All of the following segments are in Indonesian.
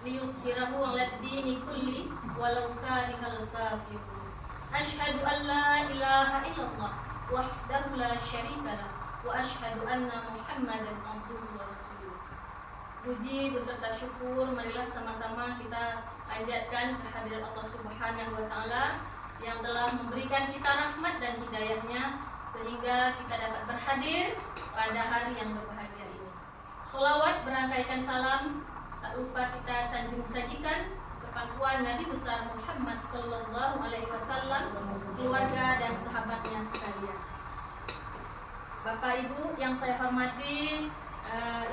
liyudhhirahu 'alad dini kulli walau karihal kafirun. Asyhadu an la ilaha illallah wahdahu la syarika lah wa asyhadu anna Muhammadan abduhu wa rasuluh. Puji beserta syukur marilah sama-sama kita panjatkan kehadiran Allah Subhanahu wa taala yang telah memberikan kita rahmat dan hidayahnya sehingga kita dapat berhadir pada hari yang berbahagia ini. Sholawat berangkaikan salam tak lupa kita sajikan kepada Nabi besar Muhammad sallallahu alaihi wasallam, keluarga dan sahabatnya sekalian. Bapak Ibu yang saya hormati,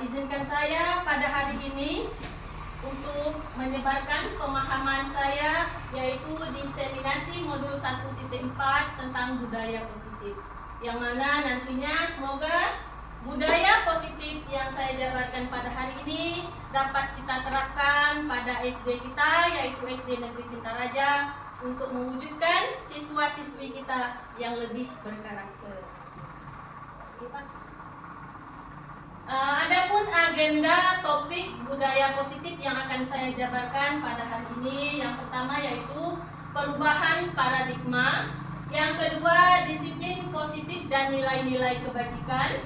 izinkan saya pada hari ini untuk menyebarkan pemahaman saya, yaitu diseminasi modul 1.4 tentang budaya positif, yang mana nantinya semoga budaya positif yang saya jabarkan pada hari ini dapat kita terapkan pada SD kita, yaitu SD Negeri Cintaraja, untuk mewujudkan siswa-siswi kita yang lebih berkarakter. Adapun agenda topik budaya positif yang akan saya jabarkan pada hari ini, yang pertama yaitu perubahan paradigma, yang kedua disiplin positif dan nilai-nilai kebajikan,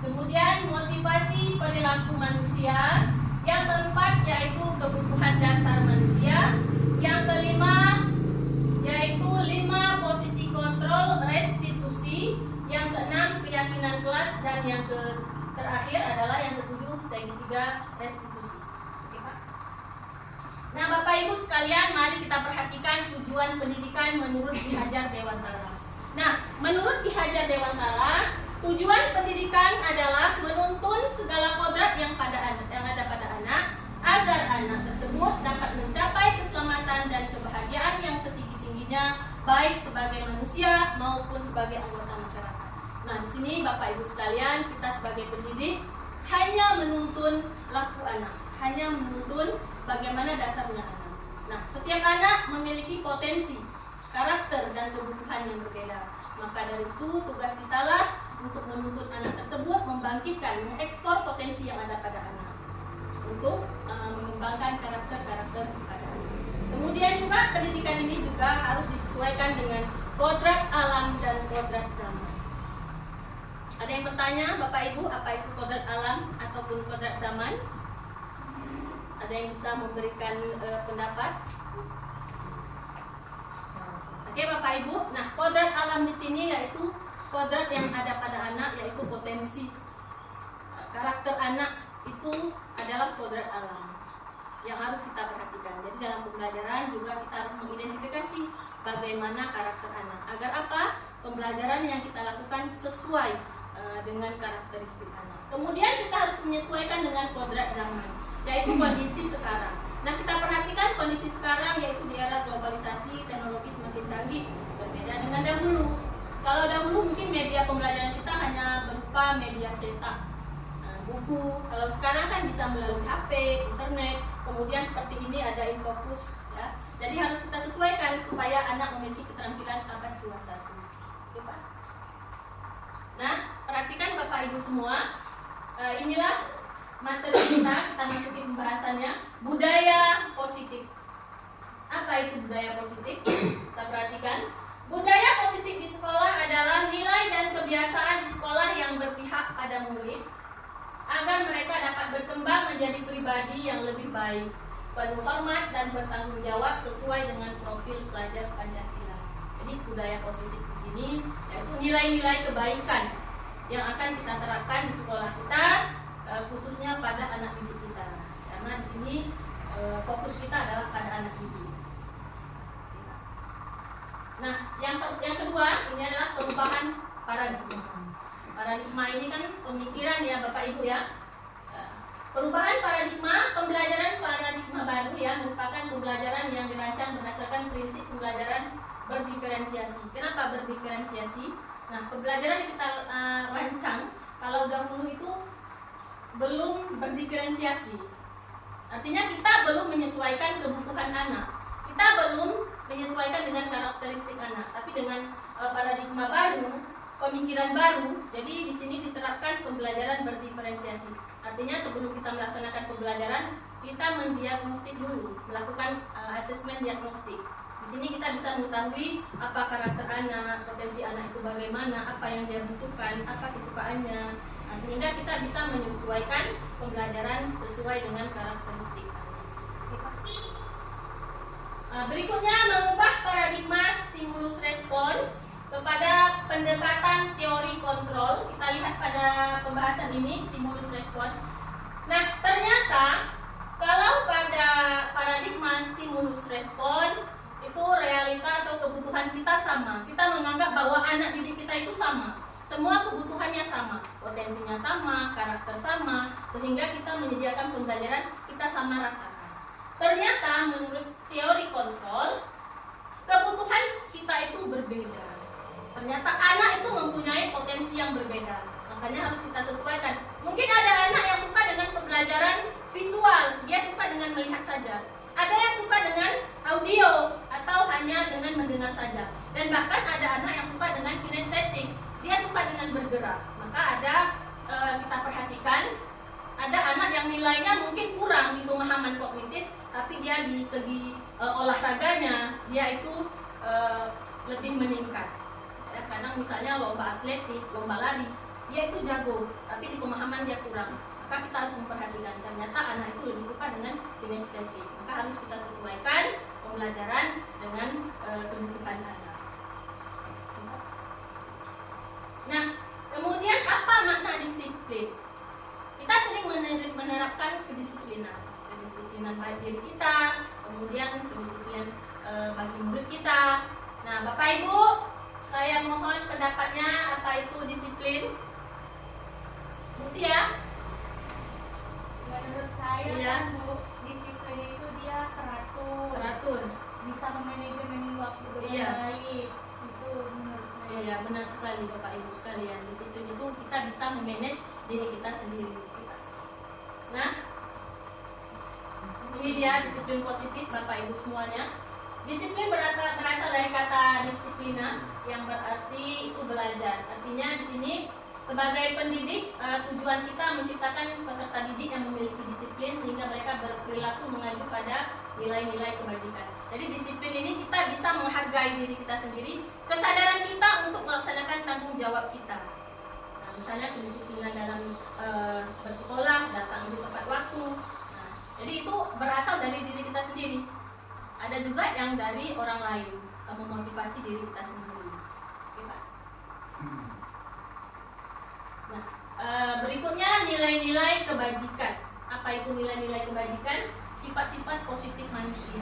kemudian motivasi perilaku manusia, yang keempat yaitu kebutuhan dasar manusia, yang kelima yaitu 5 posisi kontrol restitusi, yang keenam keyakinan kelas, dan yang terakhir adalah yang ketujuh segitiga restitusi. Oke, Pak. Nah, Bapak Ibu sekalian, mari kita perhatikan tujuan pendidikan menurut Ki Hajar Dewantara. Nah, menurut Ki Hajar Dewantara, tujuan pendidikan adalah menuntun segala kodrat yang ada pada anak agar anak tersebut dapat mencapai keselamatan dan kebahagiaan yang setinggi-tingginya, baik sebagai manusia maupun sebagai anggota masyarakat. Nah, di sini Bapak Ibu sekalian, kita sebagai pendidik hanya menuntun laku anak, hanya menuntun bagaimana dasarnya anak. Nah, setiap anak memiliki potensi, karakter, dan kebutuhan yang berbeda. Maka dari itu tugas kita lah untuk menuntun anak tersebut, membangkitkan, mengeksplor potensi yang ada pada anak, untuk mengembangkan karakter-karakter pada anak. Kemudian juga pendidikan ini juga harus disesuaikan dengan kodrat alam dan kodrat zaman. Ada yang bertanya, Bapak Ibu, apa itu kodrat alam ataupun kodrat zaman? Ada yang bisa memberikan pendapat? Oke, Bapak Ibu. Nah, kodrat alam di sini yaitu kodrat yang ada pada anak, yaitu potensi. Karakter anak itu adalah kodrat alam yang harus kita perhatikan. Jadi dalam pembelajaran juga kita harus mengidentifikasi bagaimana karakter anak, agar apa? Pembelajaran yang kita lakukan sesuai dengan karakteristik anak. Kemudian kita harus menyesuaikan dengan kodrat zaman, yaitu kondisi sekarang. Nah, kita perhatikan kondisi sekarang, yaitu di era globalisasi, teknologi semakin canggih, berbeda dengan dahulu. Kalau dahulu mungkin media pembelajaran kita hanya berupa media cetak, buku. Kalau sekarang kan bisa melalui HP, internet. Kemudian seperti ini ada infocus, ya. Jadi harus kita sesuaikan supaya anak memiliki keterampilan abad 21. Oke, Pak. Nah, perhatikan Bapak Ibu semua, inilah materi kita masukin pembahasannya, budaya positif. Apa itu budaya positif? Kita perhatikan, budaya positif di sekolah adalah nilai dan kebiasaan di sekolah yang berpihak pada murid, agar mereka dapat berkembang menjadi pribadi yang lebih baik, penuh hormat dan bertanggung jawab sesuai dengan profil pelajar Pancasila. Jadi budaya positif di sini yaitu nilai-nilai kebaikan yang akan kita terapkan di sekolah kita, khususnya pada anak didik kita. Karena di sini fokus kita adalah pada anak didik. Nah, yang kedua ini adalah perubahan paradigma. Paradigma ini kan pemikiran ya Bapak Ibu ya. Perubahan paradigma, pembelajaran paradigma baru ya, merupakan pembelajaran yang dirancang berdasarkan prinsip pembelajaran berdiferensiasi. Kenapa berdiferensiasi? Nah, pembelajaran yang kita rancang kalau dahulu itu belum berdiferensiasi. Artinya kita belum menyesuaikan kebutuhan anak. Kita belum menyesuaikan dengan karakteristik anak. Tapi dengan paradigma baru, pemikiran baru, jadi di sini diterapkan pembelajaran berdiferensiasi. Artinya sebelum kita melaksanakan pembelajaran, kita mendiagnostik dulu, melakukan asesmen diagnostik. Di sini kita bisa mengetahui apa karakter anak, potensi anak itu bagaimana, apa yang dia butuhkan, apa kesukaannya, sehingga kita bisa menyesuaikan pembelajaran sesuai dengan karakteristik. Berikutnya, mengubah paradigma stimulus respon kepada pendekatan teori kontrol. Kita lihat pada pembahasan ini, stimulus respon. Nah, ternyata kalau pada paradigma stimulus respon itu realita atau kebutuhan kita sama. Kita menganggap bahwa anak didik kita itu sama. Semua kebutuhannya sama, potensinya sama, karakter sama, sehingga kita menyediakan pembelajaran kita sama ratakan. Ternyata menurut teori kontrol, kebutuhan kita itu berbeda. Ternyata anak itu mempunyai potensi yang berbeda. Makanya harus kita sesuaikan. Mungkin ada anak yang suka dengan pembelajaran visual, dia suka dengan melihat saja. Ada yang suka dengan audio atau hanya dengan mendengar saja. Dan bahkan ada anak yang suka dengan kinestetik, dia suka dengan bergerak. Maka ada kita perhatikan, ada anak yang nilainya mungkin kurang di pemahaman kognitif, tapi dia di segi olahraganya dia itu lebih meningkat. Ya, kadang misalnya lomba atletik, lomba lari, dia itu jago, tapi di pemahaman dia kurang. Maka kita harus memperhatikan, ternyata anak itu lebih suka dengan kinestetik. Maka harus kita sesuaikan pembelajaran dengan kebutuhan anak. Nah, kemudian apa makna disiplin? Kita sering menerapkan kedisiplinan pada diri kita, kemudian kedisiplinan bagi murid kita. Nah, Bapak Ibu, saya mohon pendapatnya apa itu disiplin? Bukti ya? Menurut saya Iya. Bu, disiplin itu dia Teratur. bisa memanajemen waktu dengan Iya. baik. Itu menurut saya. Iya, benar sekali Bapak Ibu sekalian. Disiplin itu kita bisa memanage diri kita sendiri. Nah, ini dia disiplin positif Bapak Ibu semuanya. Disiplin berasal dari kata disiplina yang berarti itu belajar. Artinya di sini sebagai pendidik, tujuan kita menciptakan peserta didik yang memiliki disiplin sehingga mereka berperilaku mengacu pada nilai-nilai kebajikan. Jadi disiplin ini kita bisa menghargai diri kita sendiri, kesadaran kita untuk melaksanakan tanggung jawab kita. Nah, misalnya kedisiplinan dalam bersekolah, datang di tepat waktu. Nah, jadi itu berasal dari diri kita sendiri. Ada juga yang dari orang lain, memotivasi diri kita sendiri. Oke, Pak. Nah, berikutnya nilai-nilai kebajikan. Apa itu nilai-nilai kebajikan? Sifat-sifat positif manusia.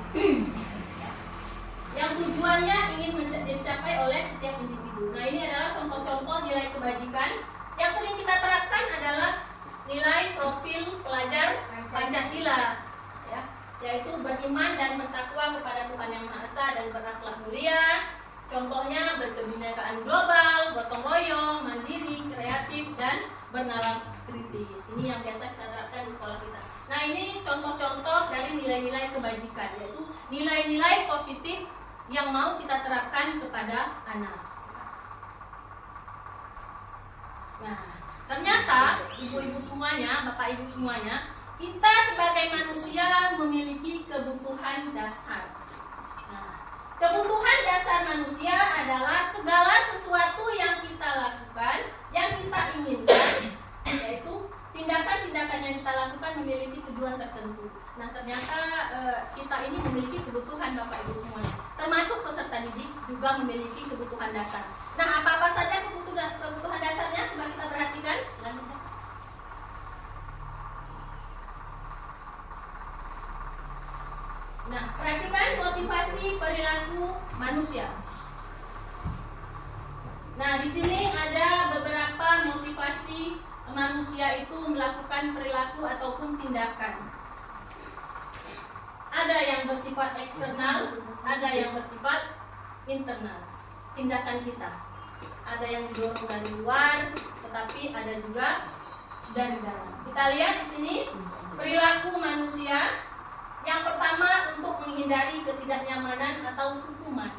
Yang tujuannya ingin dicapai oleh setiap individu. Nah, ini adalah contoh-contoh nilai kebajikan yang sering kita terapkan adalah nilai profil pelajar Pancasila, ya, yaitu beriman dan bertakwa kepada Tuhan Yang Maha Esa dan berakhlak mulia. Contohnya berkebinekaan global, gotong royong, mandiri, kreatif, dan bernalar kritis. Ini yang biasa kita terapkan di sekolah kita. Nah, ini contoh-contoh dari nilai-nilai kebajikan, yaitu nilai-nilai positif yang mau kita terapkan kepada anak. Nah, ternyata ibu-ibu semuanya, bapak ibu semuanya, kita sebagai manusia memiliki kebutuhan dasar. Nah, kebutuhan dasar manusia adalah segala sesuatu yang kita lakukan, yang kita inginkan, yaitu tindakan-tindakan yang kita lakukan memiliki tujuan tertentu. Nah, ternyata kita ini memiliki kebutuhan Bapak Ibu semuanya, termasuk peserta didik juga memiliki kebutuhan dasar. Nah, apa-apa saja kebutuhan dasarnya? Coba kita perhatikan. Selanjutnya. Nah, perhatikan motivasi perilaku manusia. Nah, di sini ada beberapa motivasi manusia itu melakukan perilaku ataupun tindakan. Ada yang bersifat eksternal, ada yang bersifat internal. Tindakan kita. Ada yang didorong dari luar, tetapi ada juga dari dalam. Kita lihat di sini perilaku manusia. Yang pertama, untuk menghindari ketidaknyamanan atau hukuman.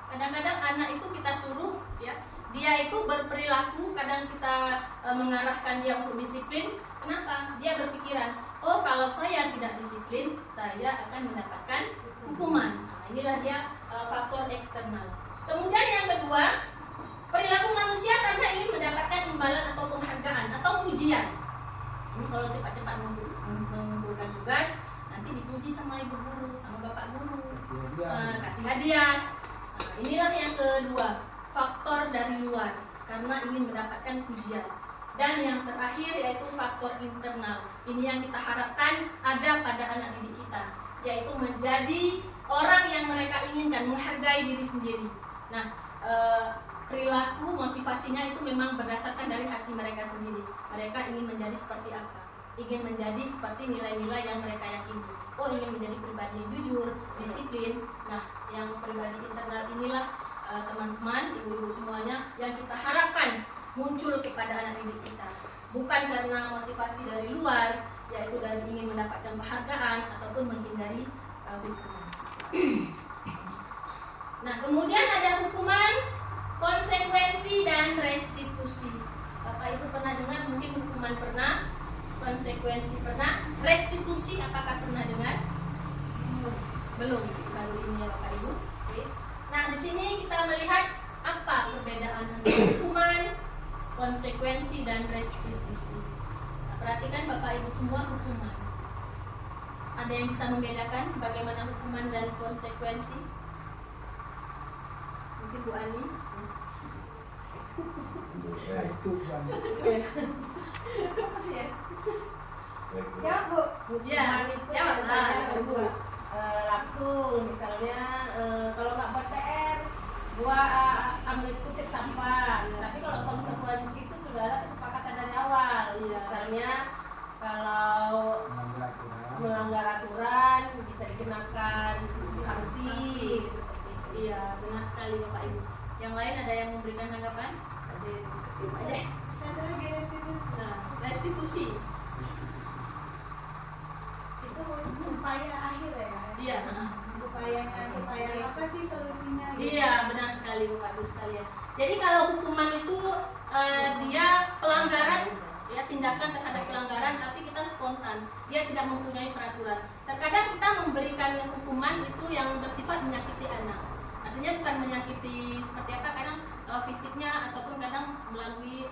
Kadang-kadang anak itu kita suruh, ya, dia itu berperilaku, kadang kita mengarahkan dia untuk disiplin. Kenapa? Dia berpikiran, oh kalau saya tidak disiplin, saya akan mendapatkan hukuman. Nah, inilah dia faktor eksternal. Kemudian yang kedua, perilaku manusia karena ingin mendapatkan imbalan atau penghargaan atau pujian. Ini kalau cepat-cepat mengumpulkan tugas, nanti dipuji sama ibu guru, sama bapak guru, kasih hadiah. Nah, inilah yang kedua, faktor dari luar karena ingin mendapatkan pujian. Dan yang terakhir yaitu faktor internal. Ini yang kita harapkan ada pada anak didik kita, yaitu menjadi orang yang mereka inginkan, menghargai diri sendiri. Nah, perilaku motivasinya itu memang berdasarkan dari hati mereka sendiri. Mereka ingin menjadi seperti apa? Ingin menjadi seperti nilai-nilai yang mereka yakini. Oh, ingin menjadi pribadi yang jujur, disiplin. Nah, yang pribadi internal inilah teman-teman, ibu-ibu semuanya yang kita harapkan muncul kepada anak didik kita. Bukan karena motivasi dari luar, yaitu dari ingin mendapatkan penghargaan ataupun menghindari hukuman. Nah, kemudian ada hukuman, konsekuensi, dan restitusi. Bapak Ibu pernah dengar, mungkin hukuman pernah, konsekuensi pernah, restitusi apakah pernah dengar? Belum, baru ini ya Bapak Ibu. Oke. Nah, di sini kita melihat apa perbedaan antara hukuman, konsekuensi, dan restitusi. Nah, perhatikan Bapak Ibu semua hukuman. Ada yang bisa membedakan bagaimana hukuman dan konsekuensi? Mungkin Bu Ani. Ya Bu, Ya, itu ya, misalnya Bu. langsung misalnya kalau nggak buat PR gua ambil kutip sampah. Tapi kalau konsekuensi itu sudah ada kesepakatan dari awal. Iya. Misalnya kalau melanggar aturan bisa dikenakan sanksi. Iya, benar sekali Bapak Ibu. Yang lain ada yang memberikan tanggapan? Ada. Nah, restitusi. Itu upaya akhir ya. Iya. Upayanya supaya apa sih solusinya? Iya, benar sekali Bapak Ibu sekalian. Jadi kalau hukuman itu dia pelanggaran, ya tindakan terhadap pelanggaran, tapi kita spontan, dia tidak mempunyai peraturan. Terkadang kita memberikan hukuman itu yang bersifat menyakiti anak. Artinya bukan menyakiti seperti apa, kadang fisiknya ataupun kadang melalui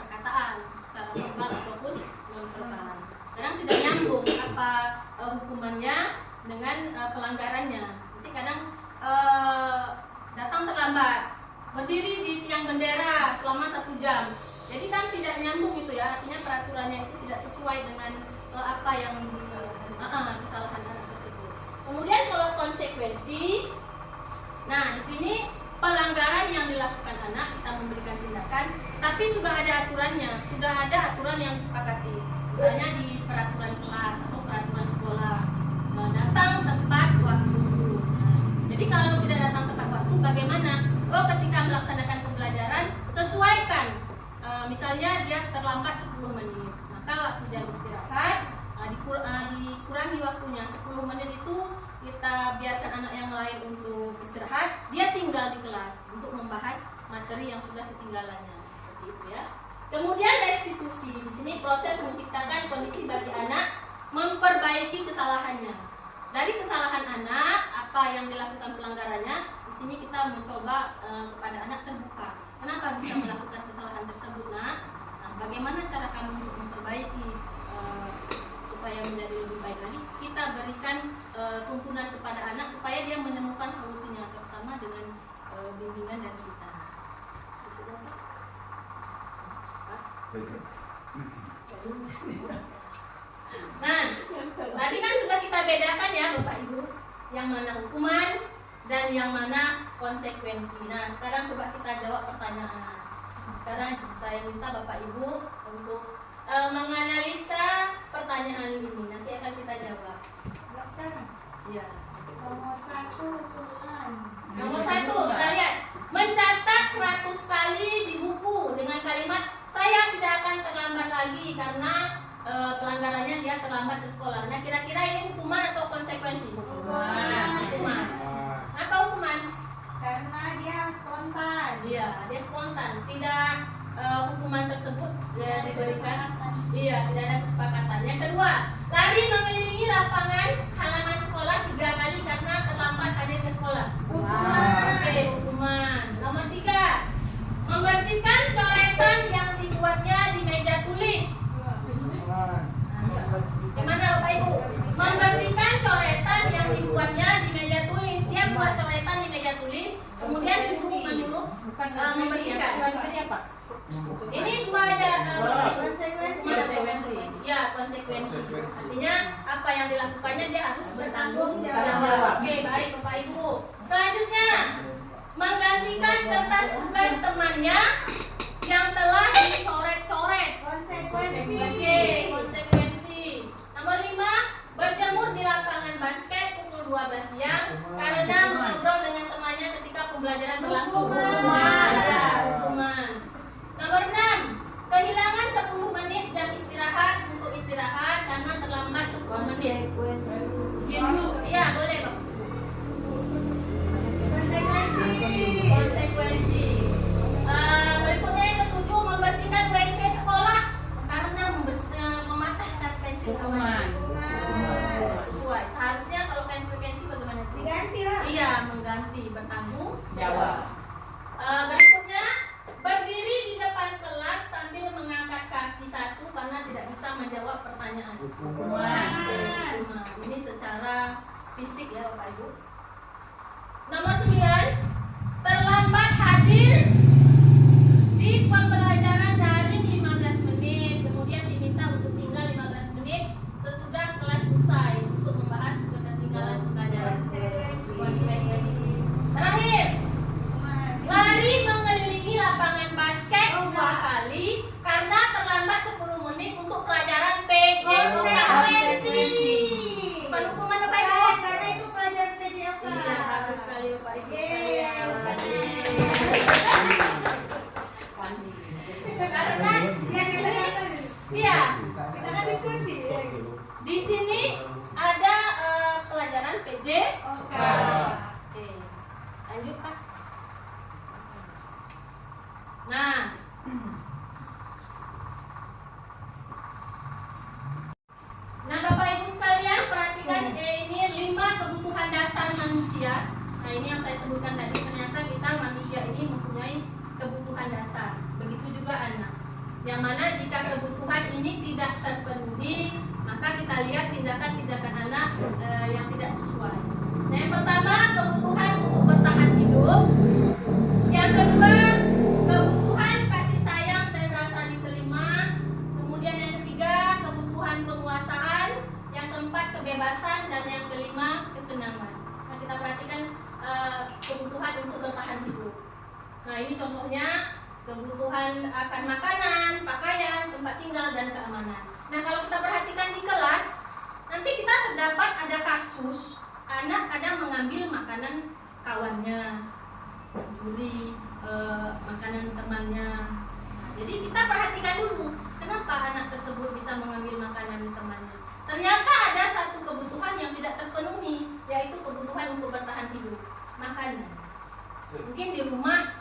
perkataan secara verbal ataupun non verbal. Kadang tidak nyambung apa hukumannya dengan pelanggarannya. Jadi kadang datang terlambat, berdiri di tiang bendera selama 1 jam. Jadi kan tidak nyambung itu ya, artinya peraturannya itu tidak sesuai dengan apa yang kesalahan anak tersebut. Kemudian kalau konsekuensi, nah di sini pelanggaran yang dilakukan anak kita memberikan tindakan, tapi sudah ada aturannya, sudah ada aturan yang disepakati. Misalnya di peraturan kelas atau peraturan sekolah, datang tepat waktu. Nah, jadi kalau tidak datang tepat waktu, bagaimana? Oh, ketika melaksanakan pembelajaran sesuaikan. Misalnya dia terlambat 10 menit, maka waktu jam istirahat dikurangi waktunya 10 menit itu kita biarkan anak yang lain untuk istirahat, dia tinggal di kelas untuk membahas materi yang sudah ketinggalannya, seperti itu ya. Kemudian restitusi, di sini proses menciptakan kondisi bagi anak memperbaiki kesalahannya. Dari kesalahan anak, apa yang dilakukan pelanggarannya, di sini kita mencoba kepada anak terbuka. Kenapa bisa melakukan kesalahan tersebut, nak? Nah, bagaimana cara kamu untuk memperbaiki supaya menjadi lebih baik lagi? Kita berikan tuntunan kepada anak supaya dia menemukan solusinya, terutama dengan bimbingan dari kita. Nah, tadi kan sudah kita bedakan ya Bapak Ibu, yang mana hukuman dan yang mana konsekuensi. Nah, sekarang coba kita jawab pertanyaan. Sekarang saya minta Bapak Ibu untuk menganalisa pertanyaan ini. Nanti akan kita jawab. Iya. Nomor 1 hukuman. Nomor 1, kita lihat. Mencatat 100 kali di buku dengan kalimat saya tidak akan terlambat lagi karena pelanggarannya dia terlambat ke sekolah. Nah, kira-kira ini hukuman atau konsekuensi? Hukuman. Apa hukuman? Karena dia spontan. Iya, dia spontan. Tidak hukuman tersebut diberikan. Iya, tidak ada kesepakatan. Yang kedua, Lari mengelilingi lapangan halaman sekolah 3 kali karena terlambat hadir ke sekolah. Oke, hukuman. Nomor 3, membersihkan coretan yang dibuatnya di meja tulis. Gimana Bapak Ibu? Membersihkan coretan yang dibuatnya di meja tulis. Dia buat coretan di meja tulis, kemudian guru menyuruh membersihkan. Ini dua aja konsekuensi. Ya, konsekuensi. Artinya apa yang dilakukannya dia harus bertanggung jawab. Oke, baik Bapak Ibu. Selanjutnya, menggantikan kertas tugas temannya yang telah dicoret-coret. Konsekuensi. Nomor 5, berjemur di lapangan basket pukul 12 siang karena mengobrol dengan temannya ketika pembelajaran berlangsung. Hukuman. Nomor 6, kehilangan 10 menit jam istirahat untuk istirahat karena terlambat 10 menit. Iya, boleh Pak. Konsekuensi. Berikutnya yang ke-7, membersihkan WC sekolah karena mematahkan pensil kawan. Tidak sesuai. Seharusnya kalau konsekuensi bagaimana? Diganti lah. Iya, mengganti, bertanggung jawab. Berikutnya, berdiri di depan kelas sambil mengangkat kaki satu karena tidak bisa menjawab pertanyaan. Hukuman. Ini secara fisik ya Bapak Ibu. Nomor 9, terlambat hadir di pembelajaran daring 15 menit, kemudian diminta untuk tinggal 15 menit sesudah kelas usai untuk membahas ketertinggalan pembelajaran. Konsekuensi. Terakhir, lari mengelilingi lapangan basket 2 kali karena terlambat 10 menit untuk pelajaran PJOK. Bukan hukuman Bapak Ibu. Karena itu pelajaran PJOK. Iya, bagus sekali Bapak Ibu. Karena di sini, iya, Kita kan diskusi. di sini ada pelajaran PJOK. Oke, lanjut Pak. Nah, Bapak Ibu sekalian perhatikan ini 5 kebutuhan dasar manusia. Nah ini yang saya sebutkan tadi, ternyata kita manusia ini mempunyai kebutuhan dasar. Begitu juga anak. Yang mana jika kebutuhan ini tidak terpenuhi, maka kita lihat tindakan-tindakan anak yang tidak sesuai. Nah yang pertama, kebutuhan untuk bertahan hidup. Yang kedua, kebutuhan kasih sayang dan rasa diterima. Kemudian yang ketiga, kebutuhan penguasaan. Yang keempat, kebebasan. Dan yang kelima, kesenangan. Nah kita perhatikan kebutuhan untuk bertahan hidup. Nah ini contohnya kebutuhan akan makanan, pakaian, tempat tinggal, dan keamanan. Nah kalau kita perhatikan di kelas, nanti kita terdapat ada kasus anak kadang mengambil makanan kawannya, mencuri makanan temannya. Nah, jadi kita perhatikan dulu kenapa anak tersebut bisa mengambil makanan temannya. Ternyata ada satu kebutuhan yang tidak terpenuhi, yaitu kebutuhan untuk bertahan hidup, makanan. Mungkin di rumah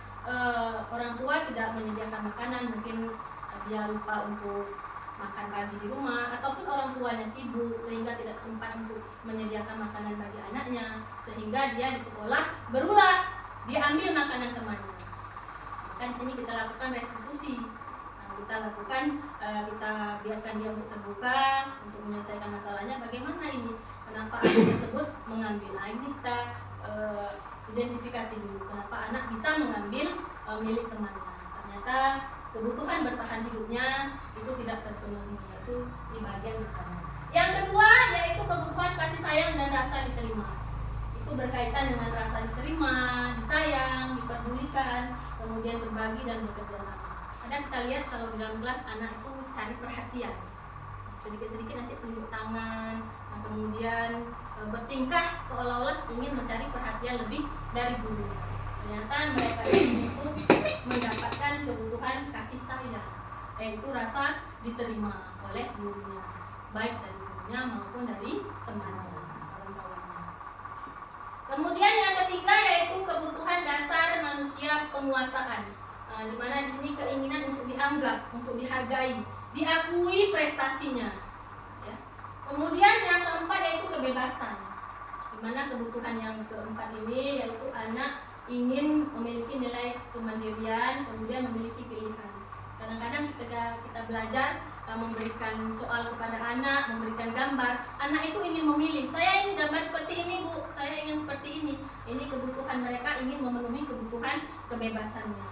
orang tua tidak menyediakan makanan, mungkin dia lupa untuk makan pagi di rumah, ataupun orang tuanya sibuk sehingga tidak sempat untuk menyediakan makanan bagi anaknya, sehingga dia di sekolah berulah diambil makanan temannya. Kan sini kita lakukan restitusi. Nah, kita lakukan kita biarkan dia untuk terbuka untuk menyelesaikan masalahnya. Bagaimana ini? Kenapa anak tersebut mengambil? Nah, ini kita identifikasi dulu kenapa anak bisa mengambil milik temannya. Ternyata kebutuhan bertahan hidupnya itu tidak terpenuhi, yaitu di bagian makanan. Yang kedua yaitu kebutuhan kasih sayang dan rasa diterima. Itu berkaitan dengan rasa diterima, disayang, diperdulikan, kemudian berbagi dan bekerja sama. Kadang kita lihat kalau di dalam kelas anak itu cari perhatian, sedikit-sedikit nanti tunjuk tangan, nah kemudian bertingkah seolah-olah ingin mencari perhatian lebih dari gurunya. Ternyata mereka itu untuk mendapatkan kebutuhan kasih sayang, yaitu rasa diterima oleh gurunya, baik dari gurunya maupun dari temannya, kawan-kawannya. Kemudian yang ketiga yaitu kebutuhan dasar manusia penguasaan, di mana di sini keinginan untuk dianggap, untuk dihargai, diakui prestasinya. Ya. Kemudian yang keempat yaitu kebebasan. Di mana kebutuhan yang keempat ini yaitu anak ingin memiliki nilai kemandirian, kemudian memiliki pilihan. Kadang-kadang ketika kita belajar memberikan soal kepada anak, memberikan gambar, anak itu ingin memilih. Saya ingin gambar seperti ini, Bu. Saya ingin seperti ini. Ini kebutuhan mereka, ingin memenuhi kebutuhan kebebasannya.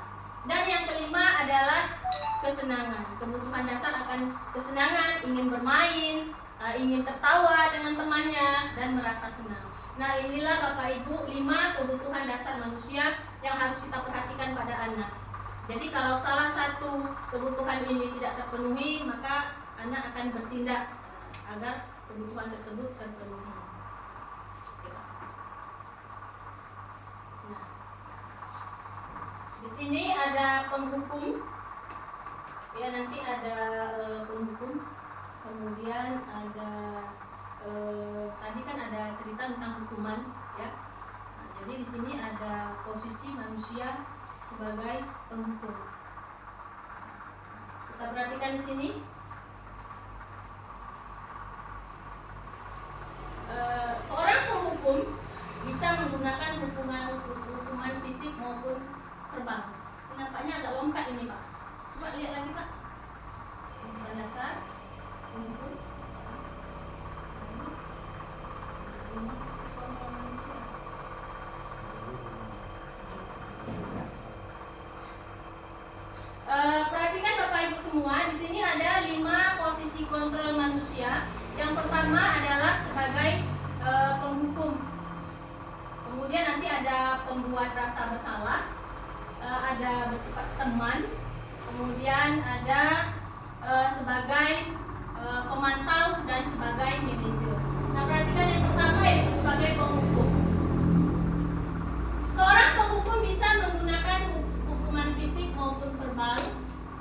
Dan yang kelima adalah kesenangan. Kebutuhan dasar akan kesenangan, ingin bermain, ingin tertawa dengan temannya dan merasa senang. Nah, inilah Bapak Ibu 5 kebutuhan dasar manusia yang harus kita perhatikan pada anak. Jadi kalau salah satu kebutuhan ini tidak terpenuhi, maka anak akan bertindak agar kebutuhan tersebut terpenuhi. Nah, di sini ada penghukum. Ya, nanti ada penghukum. Kemudian ada tadi kan ada cerita tentang hukuman, ya. Nah, jadi di sini ada posisi manusia sebagai penghukum. Kita perhatikan di sini. Seorang penghukum bisa menggunakan hukuman fisik maupun verbal. Nampaknya agak lompat ini, Pak. Coba lihat lagi, Pak. Kebutuhan dasar penghukum. Perhatikan Bapak Ibu semua, di sini ada 5 posisi kontrol manusia. Yang pertama adalah sebagai penghukum. Kemudian nanti ada pembuat rasa bersalah, ada bersifat teman, kemudian ada sebagai pemantau dan sebagai manajer. Nah, perhatikan yang pertama yaitu sebagai penghukum. Seorang penghukum bisa menggunakan hukuman fisik maupun verbal.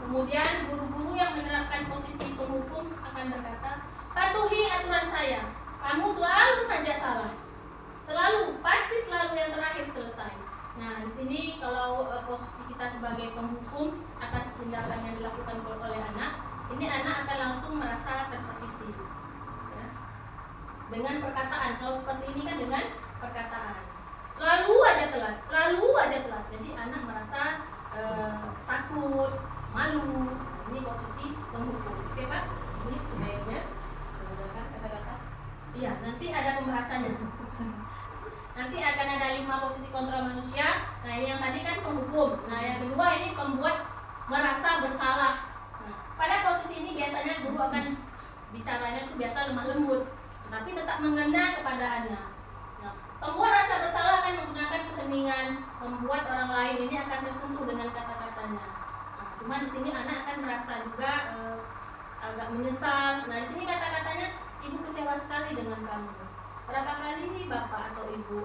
Kemudian guru-guru yang menerapkan posisi penghukum akan berkata, patuhi aturan saya, kamu selalu saja salah. Selalu, pasti selalu yang terakhir selesai. Nah, di sini kalau posisi kita sebagai penghukum atas tindakan yang dilakukan oleh anak, ini anak akan langsung merasa tersakiti. Ya. Dengan perkataan, kalau seperti ini kan dengan perkataan. Selalu aja telat, selalu aja telat. Jadi anak merasa takut, malu. Ini posisi penghukum. Oke, Pak? Ini sebaiknya menggunakan kata-kata. Iya, nanti ada pembahasannya. Nanti akan ada 5 posisi kontrol manusia. Nah, ini yang tadi kan penghukum. Nah, yang kedua ini pembuat merasa bersalah. Nah, pada posisi ini biasanya guru akan bicaranya itu biasa lemah lembut, tapi tetap mengena kepada anak. Nah, pembuat rasa bersalah akan menggunakan keheningan, membuat orang lain ini akan tersentuh dengan kata-katanya. Nah, cuma di sini anak akan merasa juga agak menyesal. Nah, di sini kata-katanya, ibu kecewa sekali dengan kamu. Berapa kali nih bapak atau ibu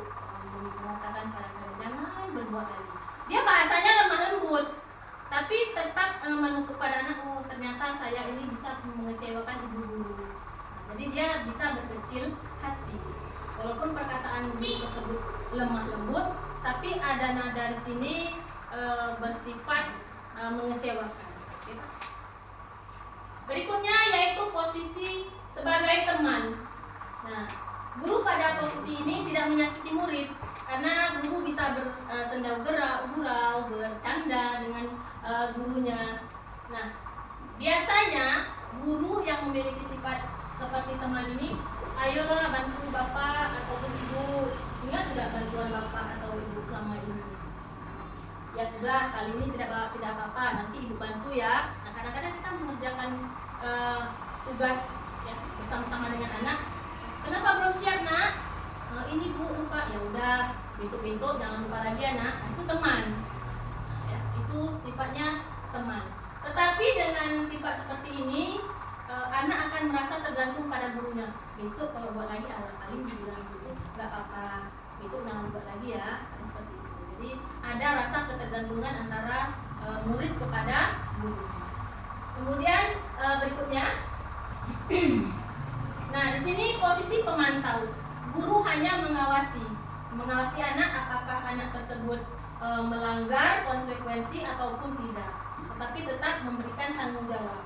mengatakan pada kalian jangan berbuat lagi. Dia bahasanya lemah lembut, tapi tetap menusuk pada anak. Oh, ternyata saya ini bisa mengecewakan ibu guru. Nah, jadi dia bisa berkecil hati. Walaupun perkataan guru tersebut lemah lembut, tapi ada nada di sini bersifat mengecewakan. Berikutnya yaitu posisi sebagai teman. Nah, guru pada posisi ini tidak menyakiti murid karena guru bisa bersenda gurau, bercanda dengan gurunya. Nah, biasanya guru yang memiliki sifat seperti teman ini, ayolah bantu bapak ataupun ibu. Ingat tidak bantuan bapak atau ibu selama ini? Ya sudah, kali ini tidak apa-apa, nanti ibu bantu ya. Nah, kadang-kadang kita mengerjakan tugas ya, bersama-sama dengan anak. Kenapa belum siap, Nak? Ini Bu lupa. Ya udah, besok-besok jangan lupa lagi ya, Nak. Itu teman. Nah, ya, itu sifatnya teman. Tetapi dengan sifat seperti ini, anak akan merasa tergantung pada gurunya. Besok kalau buat lagi, paling bilang gitu, nggak apa-apa. Besok jangan buat lagi ya. Seperti itu. Jadi ada rasa ketergantungan antara murid kepada guru. Kemudian berikutnya. Nah, di sini posisi pemantau. Guru hanya mengawasi anak apakah anak tersebut melanggar konsekuensi ataupun tidak, tetapi tetap memberikan tanggung jawab.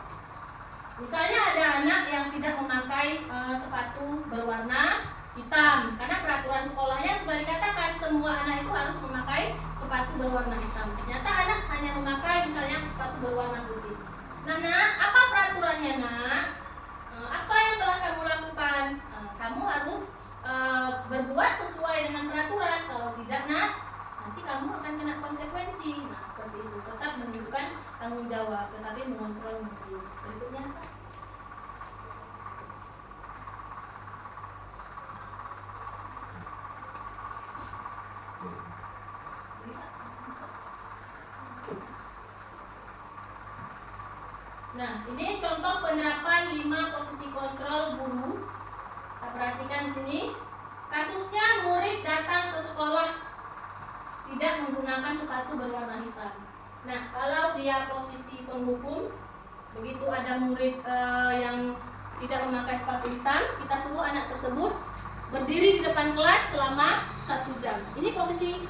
Misalnya ada anak yang tidak memakai sepatu berwarna hitam, karena peraturan sekolahnya sudah dikatakan semua anak itu harus memakai sepatu berwarna hitam. Ternyata anak hanya memakai misalnya sepatu berwarna putih. Nah, nak, apa peraturannya, nak? Apa yang telah kamu lakukan? Kamu harus berbuat sesuai dengan peraturan. Kalau tidak, nak, nanti kamu akan kena konsekuensi. Nah, seperti itu. Tetap menunjukkan tanggung jawab, tetapi mengontrol murid. Berikutnya, Pak. Nah, ini contoh penerapan 5 posisi kontrol guru. Kita perhatikan di sini. Kasusnya murid datang ke sekolah tidak menggunakan sepatu berwarna hitam. Nah, kalau dia posisi penghukum, begitu ada murid yang tidak memakai sepatu hitam, kita suruh anak tersebut berdiri di depan kelas selama 1 jam. Ini posisi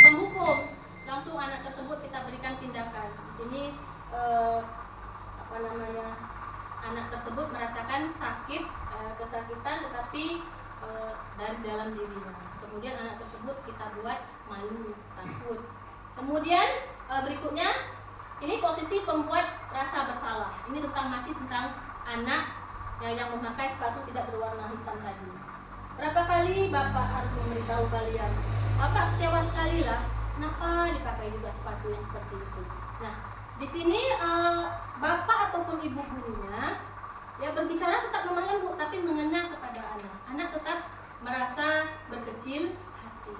penghukum. Langsung anak tersebut kita berikan tindakan. Di sini anak tersebut merasakan sakit, kesakitan, tetapi dari dalam dirinya. Kemudian anak tersebut kita buat malu, takut. Kemudian berikutnya ini posisi pembuat rasa bersalah. Ini masih tentang anak yang memakai sepatu tidak berwarna hitam tadi. Berapa kali Bapak harus memberitahu kalian? Bapak kecewa sekali lah. Kenapa dipakai juga sepatu yang seperti itu? Nah, di sini bapak ataupun ibu gurunya ya berbicara tetap lemah lembut, tapi mengena kepada anak. Anak tetap merasa berkecil hati.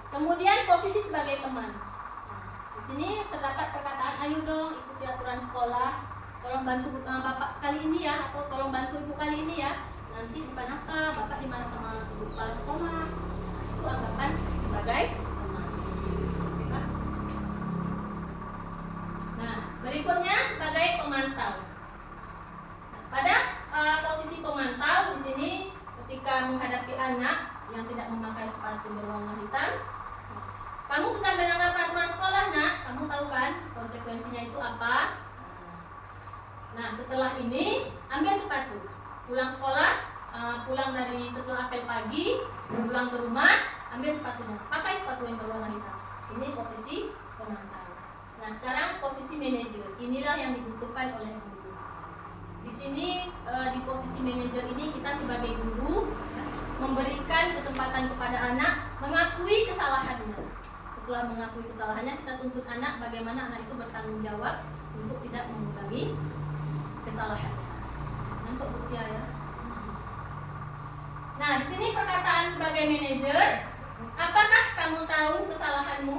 Kemudian posisi sebagai teman. Nah, di sini terdapat perkataan, ayo dong ikuti aturan sekolah. Tolong bantu bapak kali ini ya, atau tolong bantu ibu kali ini ya. Nanti bukan apa, bapak dimarah sama ibu kepala sekolah. Itu anggapan sebagai teman. Nah, berikutnya sebagai pemantau. Nah, pada posisi pemantau di sini ketika menghadapi anak yang tidak memakai sepatu berwarna hitam, kamu sudah melanggar peraturan sekolah, nak. Kamu tahu kan konsekuensinya itu apa? Nah, setelah ini ambil sepatu, pulang sekolah, pulang dari setelah apel pagi, pulang ke rumah, ambil sepatunya, pakai sepatu yang berwarna hitam. Ini posisi pemantau. Nah, sekarang posisi manajer. Inilah yang dibutuhkan oleh guru. Di sini di posisi manajer ini kita sebagai guru memberikan kesempatan kepada anak mengakui kesalahannya. Setelah mengakui kesalahannya, kita tuntut anak bagaimana anak itu bertanggung jawab untuk tidak mengulangi kesalahannya. Untuk bukti ya. Nah, di sini perkataan sebagai manajer, apakah kamu tahu kesalahanmu?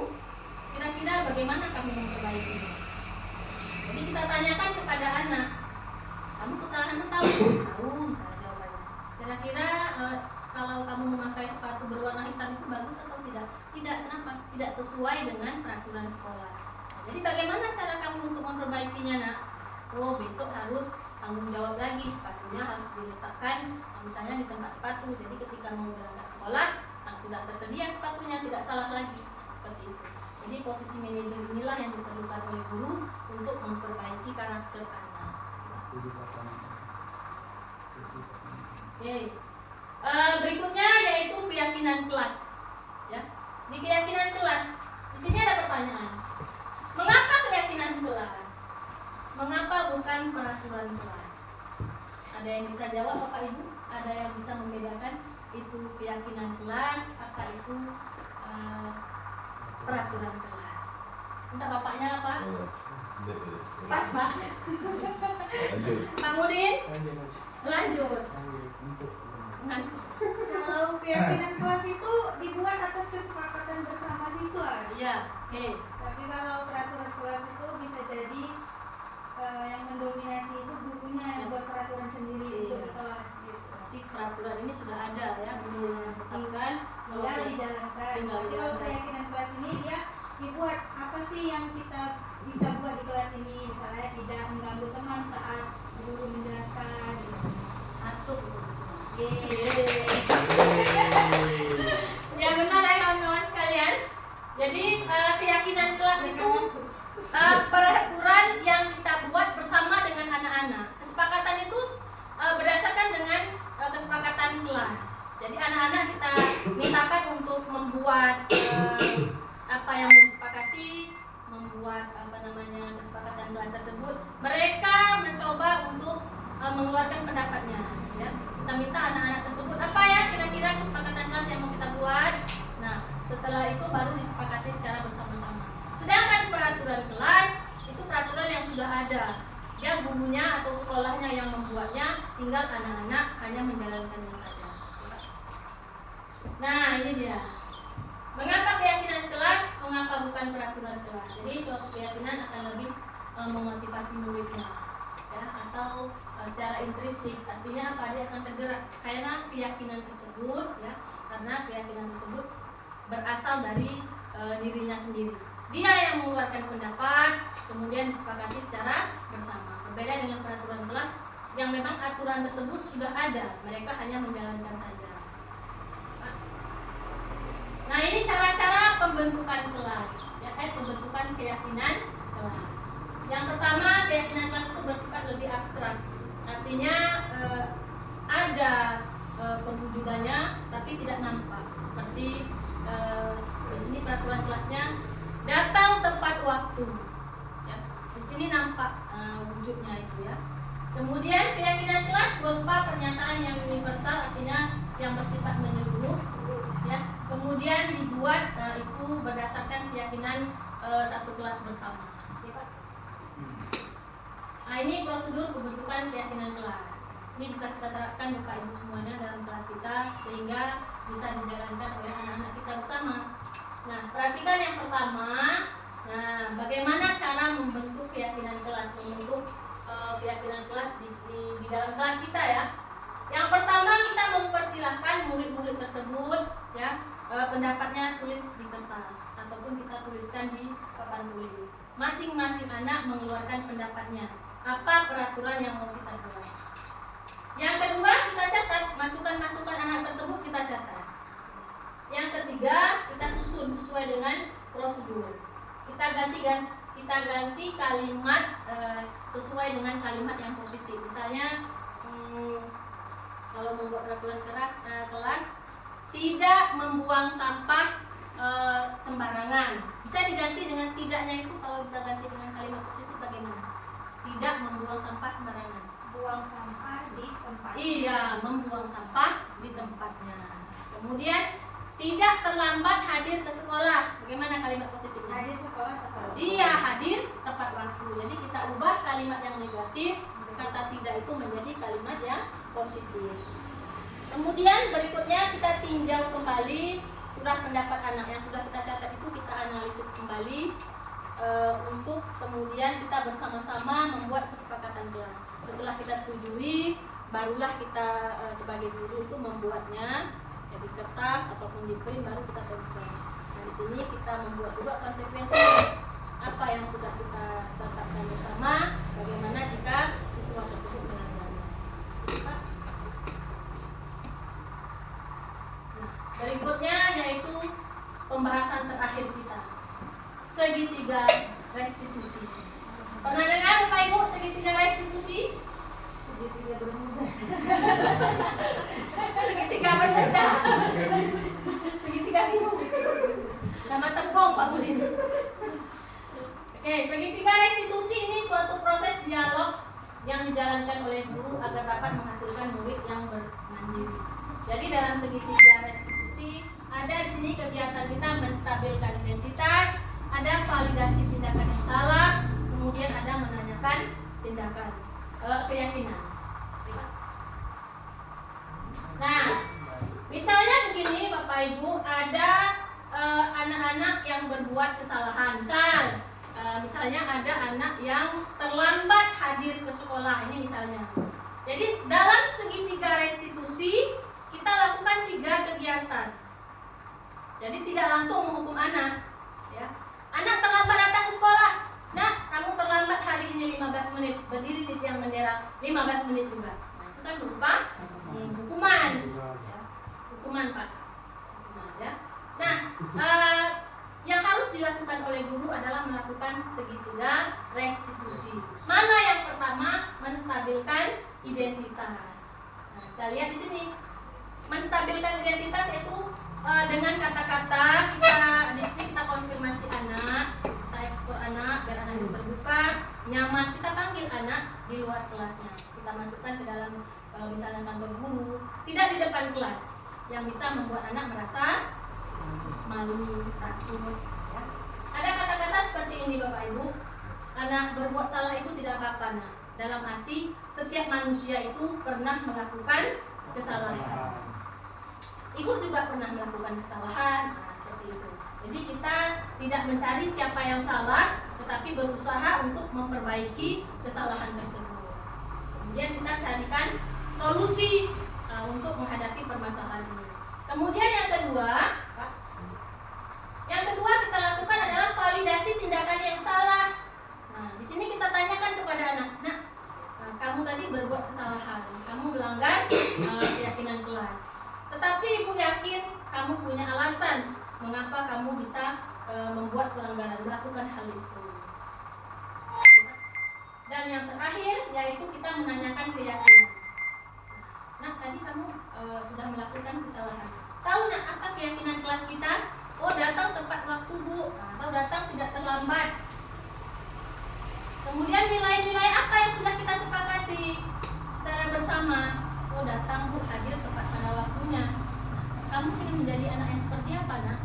Kira-kira bagaimana kamu memperbaikinya? Jadi kita tanyakan kepada anak, kamu kesalahanmu tahu? Tahu, misalnya jawabannya. Kira-kira kalau kamu memakai sepatu berwarna hitam itu bagus atau tidak? Tidak, kenapa? Tidak sesuai dengan peraturan sekolah. Nah, jadi bagaimana cara kamu untuk memperbaikinya, nak? Oh, besok harus tanggung jawab lagi, sepatunya harus diletakkan misalnya di tempat sepatu. Jadi ketika mau berangkat sekolah, sudah tersedia sepatunya, tidak salah lagi. Nah, seperti itu. Jadi posisi manajer inilah yang diperlukan oleh guru untuk memperbaiki karakter anak. Oke. Berikutnya yaitu keyakinan kelas. Ya, di keyakinan kelas. Di sini ada pertanyaan. Mengapa keyakinan kelas? Mengapa bukan peraturan kelas? Ada yang bisa jawab Bapak Ibu? Ada yang bisa membedakan itu keyakinan kelas, apa itu peraturan kelas? Minta bapaknya apa? Pas, Pak. Pak Mudin? Lanjut. Kalau keyakinan kelas itu dibuat atas kesepakatan bersama siswa. Iya, oke. Tapi kalau peraturan kelas itu bisa jadi yang mendominasi itu gurunya yang buat peraturan sendiri untuk di kelas gitu. Berarti peraturan ini sudah ada ya, guru yang tetapkan, Tinggal dijalankan. Tapi kalau keyakinan kelas ini dia dibuat apa sih yang kita bisa buat di kelas ini, misalnya tidak mengganggu teman saat guru menjelaskan. Satu sebetulnya. Yeay. Ya benar ya kawan-kawan sekalian. Jadi keyakinan kelas itu peraturan yang kita buat bersama dengan anak-anak. kesepakatan kelas tersebut, mereka mencoba untuk mengeluarkan pendapatnya. Ya. Kita minta anak-anak tersebut apa ya kira-kira kesepakatan kelas yang mau kita buat. Nah, setelah itu baru disepakati secara bersama-sama. Sedangkan peraturan kelas itu peraturan yang sudah ada. Ya, gurunya atau sekolahnya yang membuatnya, tinggal anak-anak hanya menjalankannya saja. Nah, ini dia. Mengapa keyakinan kelas, mengapa bukan peraturan kelas? Jadi suatu keyakinan akan lebih memotivasi muridnya, ya, atau secara intrinsik, artinya apa, dia akan tergerak karena keyakinan tersebut, ya, karena keyakinan tersebut berasal dari dirinya sendiri. Dia yang mengeluarkan pendapat, kemudian disepakati secara bersama. Berbeda dengan peraturan kelas yang memang aturan tersebut sudah ada, mereka hanya menjalankan saja. Nah, ini cara-cara pembentukan kelas, ya, pembentukan keyakinan kelas. Yang pertama, keyakinan kelas itu bersifat lebih abstrak, artinya ada perwujudannya tapi tidak nampak. Seperti di sini peraturan kelasnya datang tepat waktu, ya. Di sini nampak wujudnya itu, ya. Kemudian keyakinan kelas berupa pernyataan yang universal, artinya yang bersifat menyeluruh, ya. Kemudian dibuat itu berdasarkan keyakinan satu kelas bersama, ya, Pak. Nah, ini prosedur pembentukan keyakinan kelas. Ini bisa kita terapkan Bapak Ibu semuanya dalam kelas kita sehingga bisa dijalankan oleh anak-anak kita bersama. Nah, perhatikan yang pertama. Nah, bagaimana cara membentuk keyakinan kelas, membentuk keyakinan kelas di dalam kelas kita, ya. Yang pertama, kita mempersilahkan murid-murid tersebut, ya, pendapatnya tulis di kertas ataupun kita tuliskan di papan tulis. Masing-masing anak mengeluarkan pendapatnya. Apa peraturan yang mau kita buat? Yang kedua, kita catat masukan-masukan anak tersebut, kita catat. Yang ketiga, kita susun sesuai dengan prosedur. Kita ganti kalimat sesuai dengan kalimat yang positif. Misalnya, kalau membuat peraturan kelas, tidak membuang sampah sembarangan. Bisa diganti dengan tidaknya itu, kalau kita ganti dengan kalimat positif bagaimana? Tidak membuang sampah sembarangan. Buang sampah di tempat. Iya, membuang sampah di tempatnya. Kemudian tidak terlambat hadir ke sekolah. Bagaimana kalimat positifnya? Hadir sekolah tepat waktu. Iya, hadir tepat waktu. Jadi kita ubah kalimat yang negatif, kata tidak itu menjadi kalimat yang positif. Kemudian berikutnya kita tinjau kembali curah pendapat anak yang sudah kita catat itu, kita analisis kembali untuk kemudian kita bersama-sama membuat kesepakatan kelas. Setelah kita setujui, barulah kita sebagai guru itu membuatnya, ya, di kertas ataupun di print, baru kita tempel. Nah, di sini kita membuat juga konsekuensi apa yang sudah kita tetapkan bersama, bagaimana jika siswa tersebut melanggarnya. Nah, berikutnya yaitu pembahasan terakhir kita, segitiga restitusi. Pernah dengar Bapak Ibu segitiga restitusi? Segitiga bermuda. Segitiga bermuda. Segitiga biru. Nama tepung Pak Budin. Oke, segitiga restitusi ini suatu proses dialog yang dijalankan oleh guru agar dapat menghasilkan murid yang bermandiri. Jadi dalam segitiga restitusi ada di sini kegiatan kita menstabilkan identitas, ada validasi tindakan yang salah, kemudian ada menanyakan tindakan keyakinan. Nah, misalnya begini Bapak Ibu, ada anak-anak yang berbuat kesalahan. Misalnya ada anak yang terlambat hadir ke sekolah, ini misalnya. Jadi dalam segitiga restitusi kita lakukan 3 kegiatan. Jadi tidak langsung menghukum anak, ya. Anak terlambat datang ke sekolah. Nah, kamu terlambat hari ini 15 menit, berdiri di tiang bendera 15 menit juga. Nah, itu kan berupa hukuman, ya. Hukuman, Pak. Hukuman, ya. Nah, yang harus dilakukan oleh guru adalah melakukan segitiga restitusi. Mana yang pertama? Menstabilkan identitas. Nah, kita lihat di sini. Menstabilkan identitas itu dengan kata-kata kita di sini kita konfirmasi anak, kita ekspor anak biar anak itu terbuka, nyaman. Kita panggil anak di luar kelasnya, kita masukkan ke dalam misalnya kantor guru, tidak di depan kelas, yang bisa membuat anak merasa malu, takut. Ya. Ada kata-kata seperti ini Bapak Ibu, anak berbuat salah itu tidak apa-apa. Nah, dalam arti setiap manusia itu pernah melakukan kesalahan. Ibu juga pernah melakukan kesalahan, nah, seperti itu. Jadi kita tidak mencari siapa yang salah, tetapi berusaha untuk memperbaiki kesalahan tersebut. Kemudian kita carikan solusi untuk menghadapi permasalahan ini. Kemudian yang kedua kita lakukan adalah validasi tindakan yang salah. Nah, di sini kita tanyakan kepada anak, nah, kamu tadi berbuat kesalahan, kamu melanggar keyakinan kelas. Tetapi ibu yakin kamu punya alasan mengapa kamu bisa membuat pelanggaran, melakukan hal itu. Dan yang terakhir yaitu kita menanyakan keyakinan. Nah, tadi kamu sudah melakukan kesalahan. Tahu nak apa keyakinan kelas kita? Oh, datang tepat waktu Bu, atau datang tidak terlambat. Kemudian nilai-nilai apa yang sudah kita sepakati secara bersama? Oh, datang Bu, hadir tepat pada waktunya. Kamu ingin menjadi anak yang seperti apa, nak?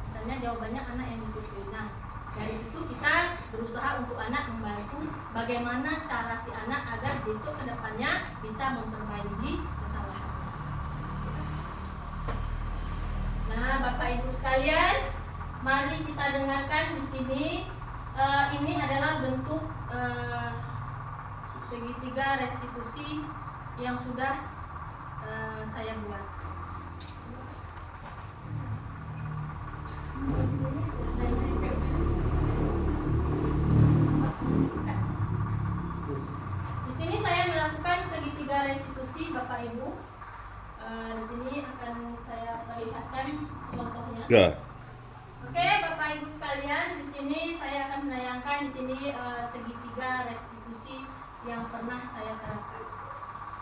Misalnya jawabannya anak yang disiplin. Nah, dari situ kita berusaha untuk anak membantu bagaimana cara si anak agar besok ke depannya bisa memperbaiki kesalahannya. Nah, Bapak Ibu sekalian, mari kita dengarkan di sini. Ini adalah bentuk segitiga restitusi yang sudah saya buat. Di sini saya melakukan segitiga restitusi Bapak Ibu. Di sini akan saya perlihatkan contohnya. Ya. Oke, Bapak Ibu sekalian, di sini saya akan menayangkan di sini segitiga restitusi yang pernah saya terapkan.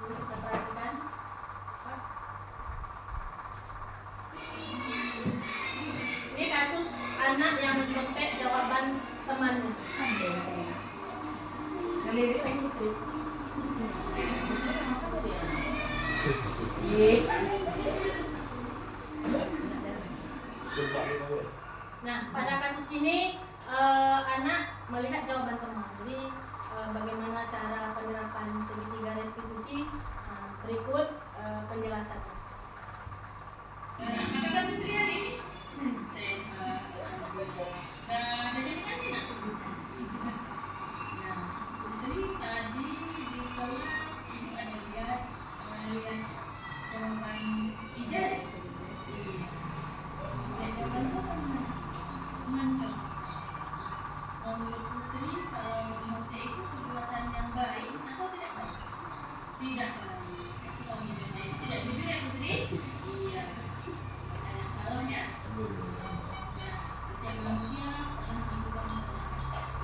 Jadi kita perhatikan. Ini kasus anak yang mencontek jawaban temannya. Nah, pada kasus ini anak melihat jawaban teman. Jadi bagaimana cara penerapan segitiga restitusi? Berikut penjelasannya. Apakah Putri hari ini? Putri tadi di kelas ini ada lihat jawaban ijazah. Menurut Putri, kalau mencontek itu perbuatan yang baik atau tidak baik? Tidak baik. Tidak jujur ya Putri? Iya. Banyak salahnya. Setiap manusia pernah melakukan kesalahan.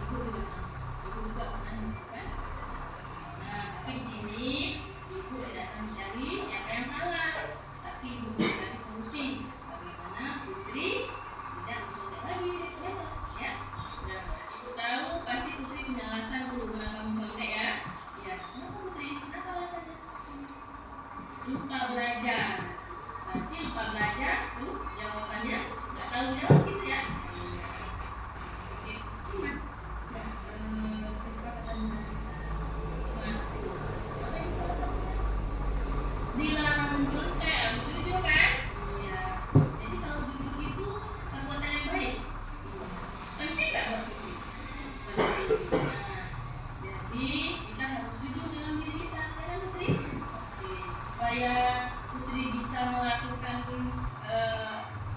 Ibu juga pernah melakukan. Nah, tapi di sini ibu tidak akan mencari siapa yang salah, tapi ibu mencari solusi. Bagaimana Putri tidak mencontek lagi, ya? Nah, ibu tahu pasti Putri punya alasan dulu kenapa mencontek ya? Ya, kenapa Putri? Kenapa alasannya? Lupa belajar. Berarti lupa belajar, terus jawabannya nggak tahu jawab gitu ya? Dilarang mencontek, harus setuju kan? Iya. Jadi kalau begitu perbuatan yang baik, penting nggak buat Putri? Penting. Nah, jadi kita harus jujur dengan diri kita, ya Putri? Oke. Supaya Putri bisa melakukan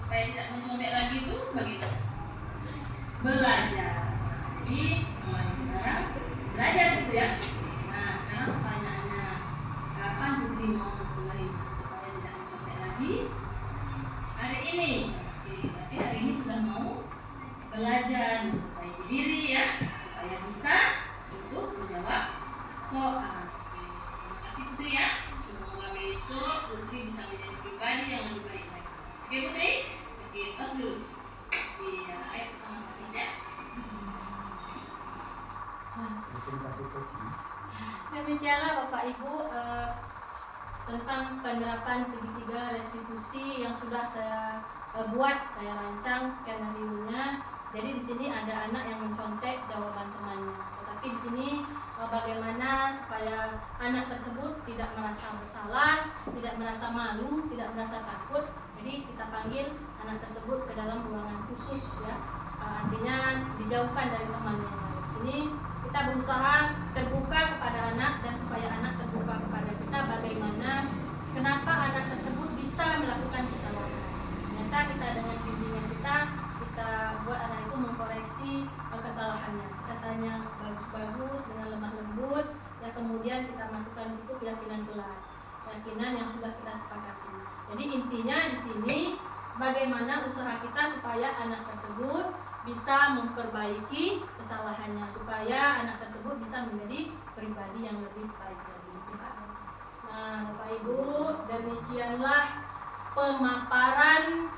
supaya tidak mencontek lagi itu bagaimana? Belajar. Jadi mulai sekarang belajar gitu ya. Nah, sekarang pertanyaannya, kapan Putri mau mulai supaya tidak mencontek lagi? Hari ini. Oke, berarti hari ini sudah mau belajar memperbaiki diri ya, supaya bisa untuk menjawab soal. Oke, terima kasih Putri ya. Semoga besok Putri bisa menjadi pribadi yang lebih baik lagi. Oke Putri? konsultasi coaching. Demikianlah Bapak Ibu tentang penerapan segitiga restitusi yang sudah saya buat, saya rancang skenario-nya. Jadi di sini ada anak yang mencontek jawaban temannya. Tetapi di sini bagaimana supaya anak tersebut tidak merasa bersalah, tidak merasa malu, tidak merasa takut. Jadi kita panggil anak tersebut ke dalam ruangan khusus ya. Artinya dijauhkan dari temannya yang lain. Di sini kita berusaha terbuka kepada anak dan supaya anak terbuka kepada kita bagaimana kenapa anak tersebut bisa melakukan kesalahan. Ternyata kita dengan bimbingan kita buat anak itu mengkoreksi kesalahannya. Kita tanya bagus-bagus dengan lemah lembut, dan kemudian kita masukkan di situ keyakinan kelas, keyakinan yang sudah kita sepakati. Jadi intinya di sini bagaimana usaha kita supaya anak tersebut bisa memperbaiki kesalahannya, supaya anak tersebut bisa menjadi pribadi yang lebih baik lagi. Nah, Bapak Ibu, demikianlah pemaparan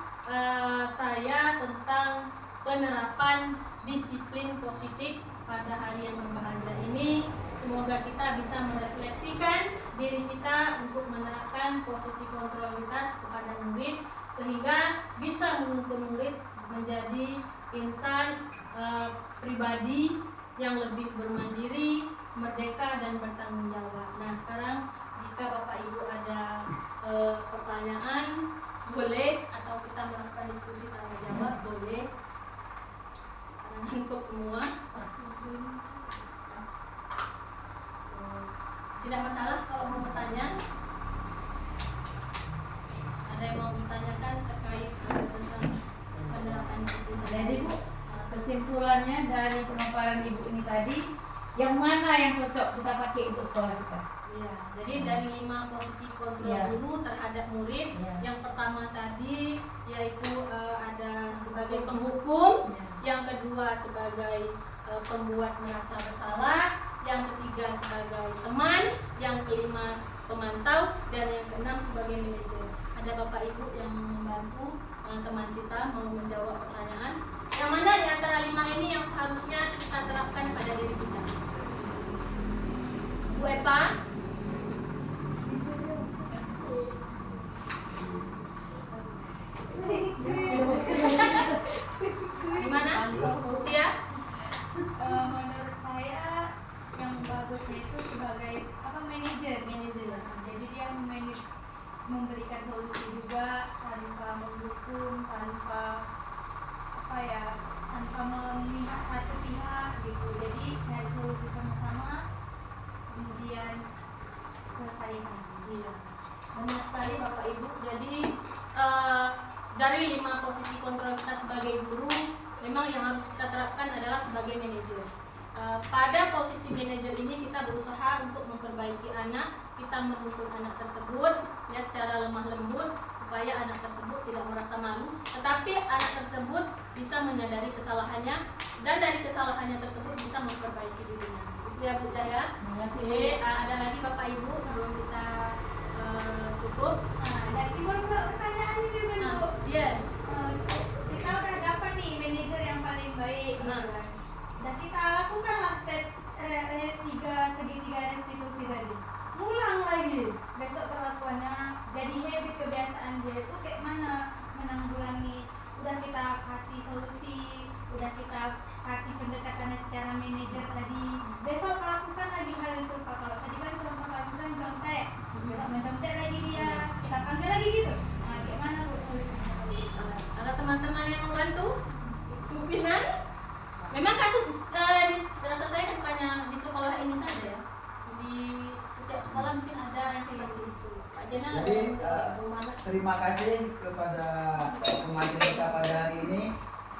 saya tentang penerapan disiplin positif pada hari yang berbahagia ini. Semoga kita bisa merefleksikan diri kita untuk menerapkan posisi kontrolitas kepada murid sehingga bisa menuntun murid menjadi insan pribadi yang lebih bermandiri, merdeka dan bertanggung jawab. Nah, sekarang jika Bapak Ibu ada pertanyaan, boleh, atau kita melakukan diskusi tanya jawab, boleh. Karena untuk semua tidak masalah kalau mau bertanya. Ada yang mau ditanyakan terkait tentang penerapan disiplin? Jadi Bu, kesimpulannya dari pemaparan Ibu ini tadi, yang mana yang cocok kita pakai untuk sekolah kita? Iya, jadi dari 5 posisi kontrol Iya. guru terhadap murid, Iya. yang pertama tadi yaitu ada sebagai penghukum, Iya. yang kedua sebagai pembuat merasa bersalah, yang ketiga sebagai teman, yang kelima pemantau, dan yang keenam sebagai manajer. Ada Bapak Ibu yang membantu teman kita mau menjawab pertanyaan. Yang mana di antara 5 ini yang seharusnya kita terapkan pada diri kita? Bu Epa? Gimana? Ya? Menurut saya yang bagusnya itu sebagai manajer. Jadi dia memberikan solusi juga tanpa mendukung, tanpa memihak satu pihak gitu. Jadi cari solusi sama-sama, kemudian selesaikan. Iya. Benar sekali Bapak Ibu. Jadi dari 5 posisi kontrol kita sebagai guru, memang yang harus kita terapkan adalah sebagai manajer. Pada posisi manajer ini kita berusaha untuk memperbaiki anak, kita menuntun anak tersebut ya secara lemah lembut supaya anak tersebut tidak merasa malu, tetapi anak tersebut bisa menyadari kesalahannya dan dari kesalahannya tersebut bisa memperbaiki dirinya. Itu ya Bu Cahya. Terima kasih. Oke, ada lagi Bapak Ibu sebelum kita tutup. Dan timbul pula pertanyaan ini juga Bu. Iya. Kita udah dapat nih manajer yang paling baik. Nah. Dan kita lakukanlah step 3 segitiga restitusi tadi. Ulang lagi besok perlakuannya. Jadi habit kebiasaan dia itu kayak mana menanggulangi. Udah kita kasih solusi, udah kita kasih pendekatannya secara manajer tadi. Besok lakukan lagi hal yang serupa. Kalau tadi kan contoh kasusnya mencontek, besok mencontek lagi dia, kita panggil lagi gitu. Nah, kayak mana Bu solusinya? Ada teman-teman yang membantu? Bu Pinar? Memang kasus rasa saya bukannya di sekolah ini saja ya. Di setiap sekolah mungkin ada yang seperti itu. Pak Jena ada Jadi yang mana? terima kasih kepada pemain kita pada hari ini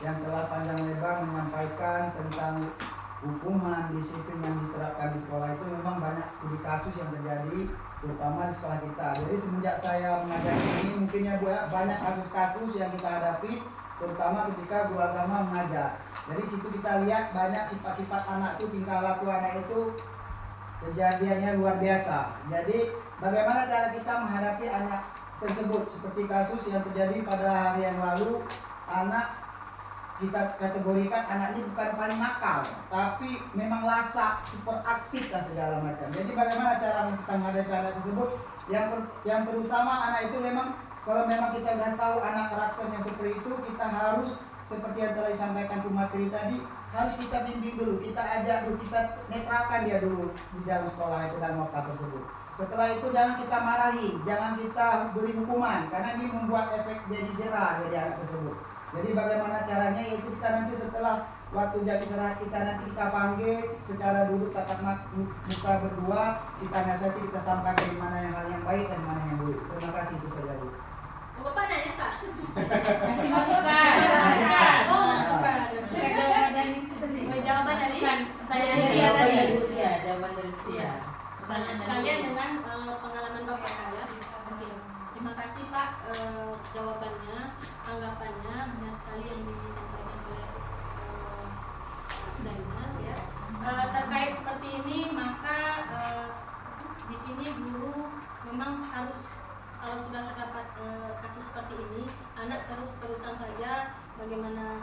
yang telah panjang lebar menyampaikan tentang hukuman disiplin yang diterapkan di sekolah. Itu memang banyak studi kasus yang terjadi terutama di sekolah kita. Jadi semenjak saya mengajar ini mungkinnya Bu ya, banyak kasus-kasus yang kita hadapi terutama ketika guru agama mengajar. Dari situ kita lihat banyak sifat-sifat anak itu, tingkah laku anak itu kejadiannya luar biasa. Jadi bagaimana cara kita menghadapi anak tersebut? Seperti kasus yang terjadi pada hari yang lalu, anak kita kategorikan anak ini bukan paling nakal, tapi memang lasak, super aktif dan segala macam. Jadi bagaimana cara kita menghadapi anak tersebut? Yang terutama anak itu memang, kalau memang kita sudah tahu anak karakternya seperti itu, kita harus seperti yang telah disampaikan Bu Materi tadi, harus kita bimbing dulu, kita ajak dulu, kita netralkan dia dulu di dalam sekolah itu dan waktu tersebut. Setelah itu jangan kita marahi, jangan kita beri hukuman, karena ini membuat efek jadi jerah dari anak tersebut. Jadi bagaimana caranya, yaitu kita nanti setelah waktu jam istirahat kita nanti kita panggil secara duduk tatap muka berdua, kita nasihati, kita sampaikan di mana yang hal yang baik dan mana yang buruk. Terima kasih, itu saja Bu. Bapak nanya Pak? Kasih masukan. Oh, masukan. Jawaban itu tadi. Jawaban dari Pertanyaan dari Jawaban dari Tia. pertanyaan sekalian dengan pengalaman Bapak saya. Oke. Terima kasih Pak jawabannya, tanggapannya benar sekali yang disampaikan oleh Pak Zainal ya. Terkait seperti ini maka di sini guru memang harus, kalau sudah terdapat kasus seperti ini, anak terus-terusan saja bagaimana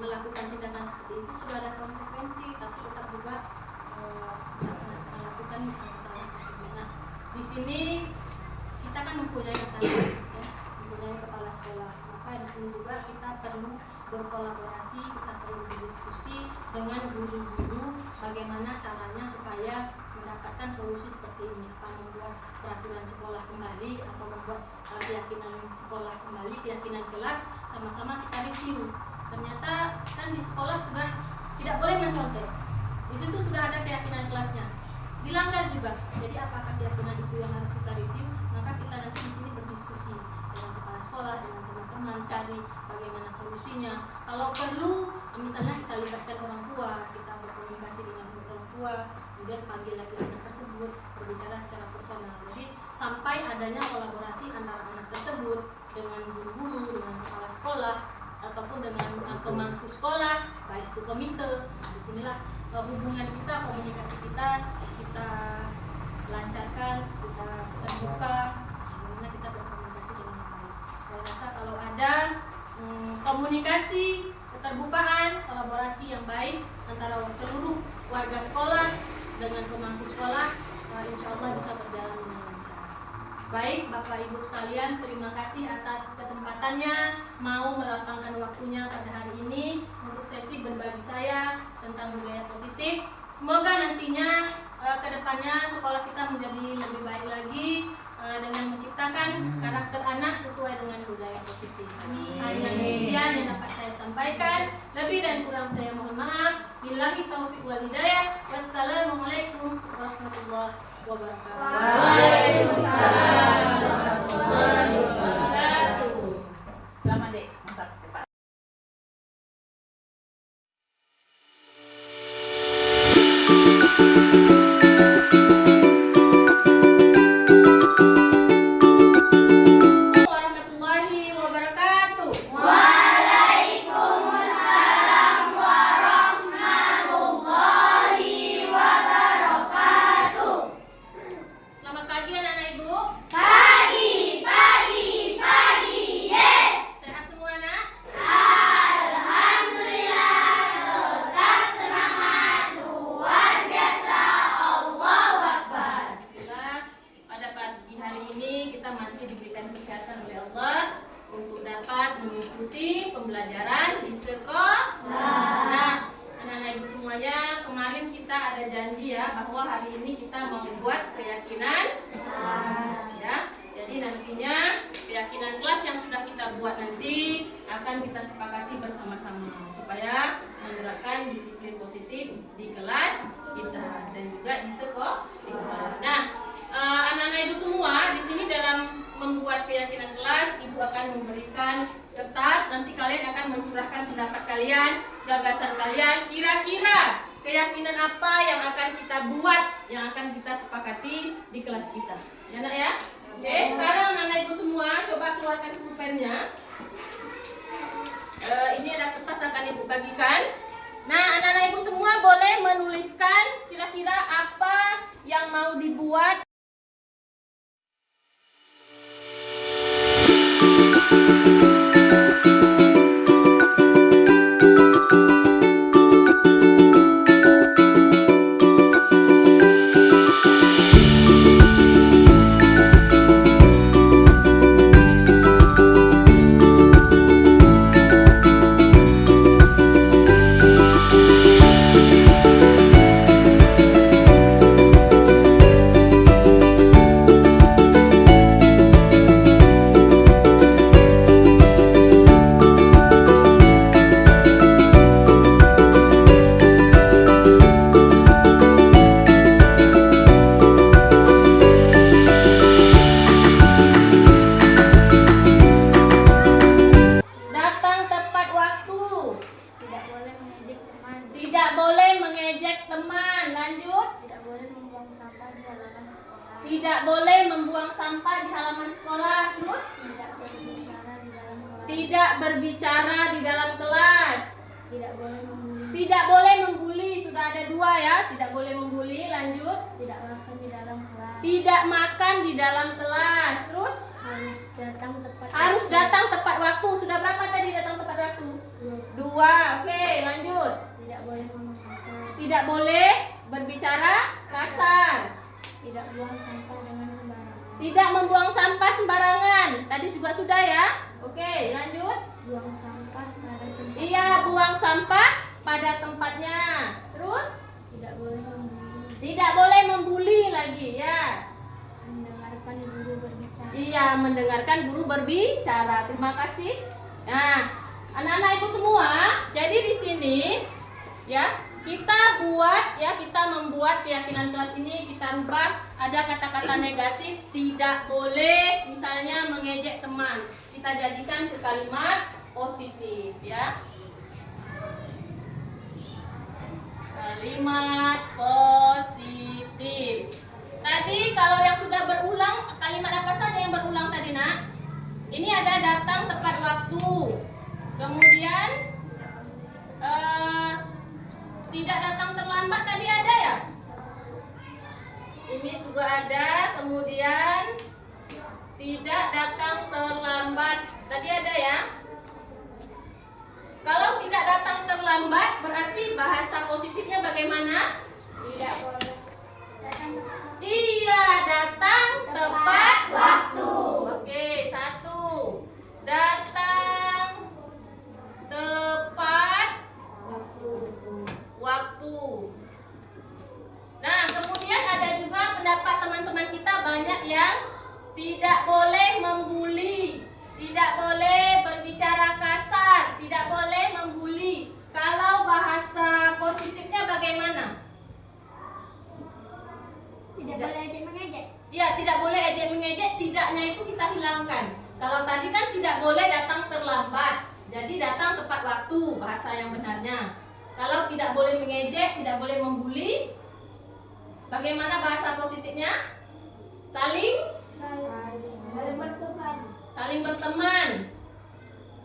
melakukan tindakan seperti itu, sudah ada konsekuensi, tapi tetap juga melakukan kesalahan tersebut. Nah, di sini kita kan mempunyai atasan, ya, mempunyai kepala sekolah. Maka di sini juga kita perlu berkolaborasi, kita perlu berdiskusi dengan guru-guru bagaimana caranya supaya mendapatkan solusi seperti ini. Apa membuat peraturan sekolah kembali atau membuat keyakinan sekolah kembali, keyakinan kelas, sama-sama kita review. Ternyata kan di sekolah sudah tidak boleh mencontek. Di situ sudah ada keyakinan kelasnya. Dilanggar juga. Jadi apakah keyakinan itu yang harus kita review? Maka kita nanti di sini berdiskusi dengan kepala sekolah, dengan teman-teman, cari bagaimana solusinya. Kalau perlu, misalnya kita libatkan orang tua, kita berkomunikasi dengan orang tua, kemudian panggil lagi anak tersebut, berbicara secara personal. Jadi sampai adanya kolaborasi antara anak tersebut dengan guru-guru, dengan kepala sekolah, ataupun dengan pemangku sekolah, baik itu komite. Nah, disinilah hubungan kita, komunikasi kita lancarkan, kita terbuka, bagaimana kita berkomunikasi dengan yang baik. Saya rasa kalau ada komunikasi, keterbukaan, kolaborasi yang baik antara seluruh warga sekolah dengan pemangku sekolah, insya Allah bisa berjalan dengan lancar. Baik Bapak Ibu sekalian, terima kasih atas kesempatannya mau melapangkan waktunya pada hari ini untuk sesi berbagi saya tentang budaya positif. Semoga nantinya kedepannya sekolah kita menjadi lebih baik lagi dengan menciptakan karakter anak sesuai dengan budaya positif. Hanya demikian yang dapat saya sampaikan. Lebih dan kurang saya mohon maaf. Billahi taufiq wal hidayah. Wassalamualaikum warahmatullahi wabarakatuh. Waalaikumsalam warahmatullahi wabarakatuh. Selamat Dek, mantap. Cepat. Warahmatullahi wabarakatuh. Waalaikumsalam warahmatullahi wabarakatuh. Selamat pagi anak-anak ibu. Pagi, yes. Sehat semua anak? Alhamdulillah, tetap semangat, luar biasa, Allahu Akbar. Alhamdulillah, pada pagi hari ini kita masih diberikan kesehatan oleh Allah untuk dapat mengikuti pembelajaran di sekolah. Nah, anak-anak ibu semuanya, kemarin kita ada janji ya bahwa hari ini kita mau membuat keyakinan kelas ya. Jadi nantinya keyakinan kelas yang sudah kita buat nanti akan kita sepakati bersama-sama supaya menerapkan disiplin positif di kelas kita dan juga di sekolah. Nah, anak-anak ibu semua di sini dalam membuat keyakinan kelas, ibu akan memberikan kertas. Nanti kalian akan mencurahkan pendapat kalian, gagasan kalian. Kira-kira keyakinan apa yang akan kita buat, yang akan kita sepakati di kelas kita. Ya nak ya? Oke, sekarang anak-anak ibu semua coba keluarkan pulpennya. Ini ada kertas akan ibu bagikan. Nah, anak-anak ibu semua boleh menuliskan kira-kira apa yang mau dibuat. Tidak boleh membuang sampah di halaman sekolah. Terus? Tidak berbicara di dalam kelas. Tidak berbicara di dalam kelas. Tidak boleh membuli. Tidak boleh membuli. Sudah ada 2 ya. Tidak boleh membuli. Lanjut. Tidak makan di dalam kelas. Tidak makan di dalam kelas. Terus? Harus datang tepat. Harus waktu. datang tepat waktu. Sudah berapa tadi datang tepat waktu? 2. Oke, lanjut. Tidak boleh ngomong kasar. Tidak boleh berbicara kasar. Tidak buang sampah dengan sembarangan. Tidak membuang sampah sembarangan. Tadi juga sudah ya. Oke, lanjut. Buang sampah pada tempat. Iya, buang sampah pada tempatnya. Terus? Tidak boleh membuli. Tidak boleh membuli lagi ya. Mendengarkan guru berbicara. Iya, mendengarkan guru berbicara. Terima kasih. Nah, anak-anak ibu semua, jadi di sini ya kita membuat keyakinan kelas ini, kita rubah. Ada kata-kata negatif, tidak boleh misalnya mengejek teman. Kita jadikan ke kalimat positif ya. Kalimat positif. Tadi kalau yang sudah berulang, kalimat apa saja yang berulang tadi, Nak? Ini ada datang tepat waktu. Kemudian tidak datang terlambat tadi ada ya? Ini juga ada. Kemudian tidak datang terlambat tadi ada ya? Kalau tidak datang terlambat berarti bahasa positifnya bagaimana? Tidak boleh datang tepat. Iya, datang tepat waktu. Oke, 1. Datang tepat waktu. Nah, kemudian ada juga pendapat teman-teman kita banyak yang tidak boleh membuli, tidak boleh berbicara kasar, tidak boleh membuli. Kalau bahasa positifnya bagaimana? Tidak boleh aja mengejek. Ya, tidak boleh ejek mengejek, tidaknya itu kita hilangkan. Kalau tadi kan tidak boleh datang terlambat, jadi datang tepat waktu bahasa yang benarnya. Kalau tidak boleh mengejek, tidak boleh membuli, bagaimana bahasa positifnya? Saling berteman. saling berteman.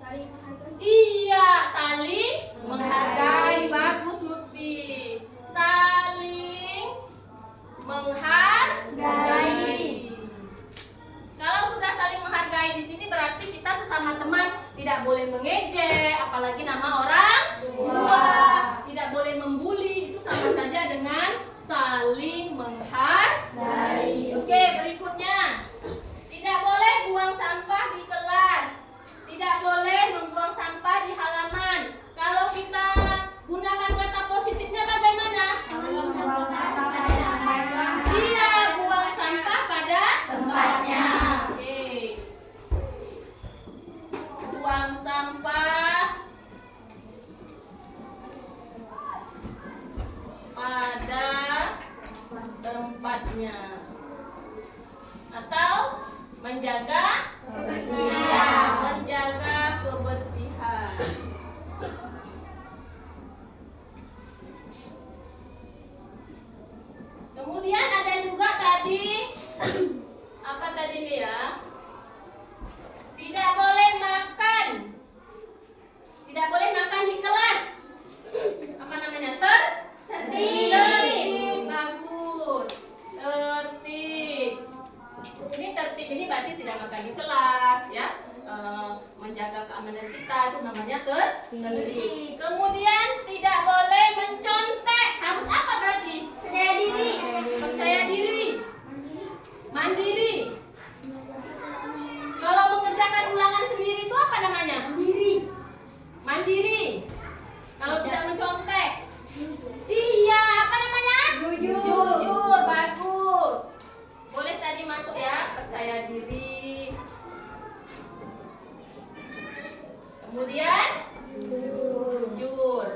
Saling menghargai. Iya, saling menghargai. Bagus, Lutfi. Saling menghargai. Kalau sudah saling menghargai di sini berarti kita sesama teman tidak boleh mengejek, apalagi nama orang tua. Tidak boleh membuli, itu sama saja dengan saling menghargai. Oke, berikutnya. Tidak boleh buang sampah di kelas. Tidak boleh membuang sampah di halaman. Kalau kita gunakan kata positifnya bagaimana? Iya, buang sampah pada tempatnya. Oke. Buang sampah pada tempatnya. Atau menjaga kebersihan. Iya, menjaga kebersihan. Kemudian ada juga tadi apa tadi nih ya? Tidak boleh makan. Tidak boleh makan di kelas. Apa namanya? Tertib. Bagus. Tertib. Ini tertib ini berarti tidak makan di kelas ya. Menjaga keamanan kita itu namanya tertib. Kemudian tidak boleh mencontek. Harus apa berarti? Percaya diri. Percaya diri. Mandiri. Kalau mengerjakan ulangan sendiri itu apa namanya? Mandiri. Kalau tidak mencontek. Iya, apa namanya? Jujur. Bagus. Boleh tadi masuk ya, percaya diri. Kemudian jujur.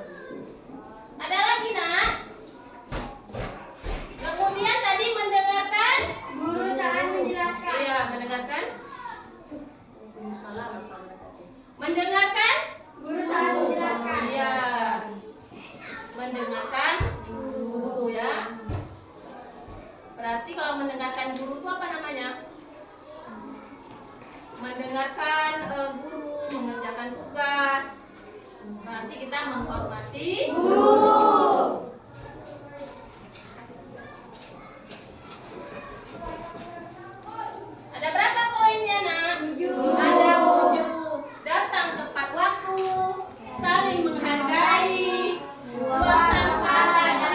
mendengarkan guru itu apa namanya? Mendengarkan guru, mengerjakan tugas. Berarti kita menghormati Guru. Ada berapa poinnya, Nak? 7. Ada 7. Datang tepat waktu, saling menghargai, Buang sampah pada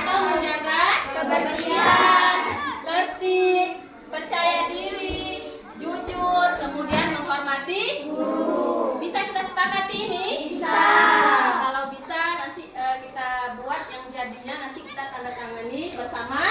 atau menjaga kebersihan. tertib, percaya diri, jujur, kemudian menghormati Guru. Bisa kita sepakati ini? Bisa. Kalau bisa nanti kita buat yang jadinya nanti kita tanda tangani bersama